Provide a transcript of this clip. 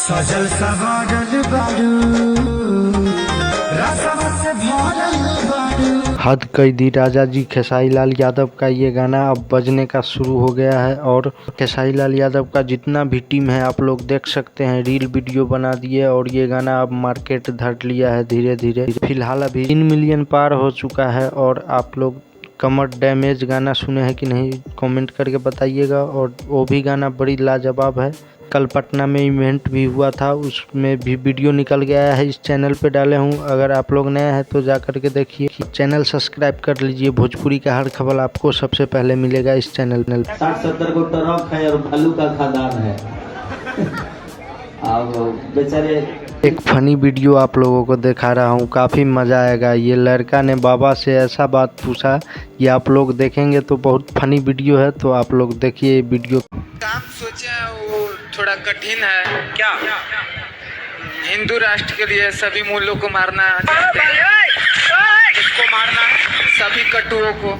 सजल सवारल बारू रसवा से भरल बारू। हद कैदी राजा जी खेसारी लाल यादव का ये गाना अब बजने का शुरू हो गया है और खेसारी लाल यादव का जितना भी टीम है आप लोग देख सकते हैं, रील वीडियो बना दिए और ये गाना अब मार्केट धर लिया है धीरे धीरे। फिलहाल अभी 3 मिलियन पार हो चुका है और आप लोग कमर डैमेज गाना सुने हैं कि नहीं कमेंट करके बताइएगा। और वो भी गाना बड़ी लाजवाब है। कल पटना में इवेंट भी हुआ था, उसमें भी वीडियो निकल गया है, इस चैनल पे डाले हूँ। अगर आप लोग नए हैं तो जा करके देखिए। चैनल सब्सक्राइब कर लीजिए, भोजपुरी का हर खबर आपको सबसे पहले मिलेगा इस चैनल में। 60-70 को ट्रक है और बालू का खदान है। अब बेचारे एक फनी वीडियो आप लोगों को दिखा रहा हूँ, काफ़ी मज़ा आएगा। ये लड़का ने बाबा से ऐसा बात पूछा, ये आप लोग देखेंगे तो बहुत फनी वीडियो है, तो आप लोग देखिए ये वीडियो। काम सोचे वो थोड़ा कठिन है क्या? हिंदू राष्ट्र के लिए सभी मूल्यों को मारना चाहते हैं, इसको मारना सभी कटुओं को।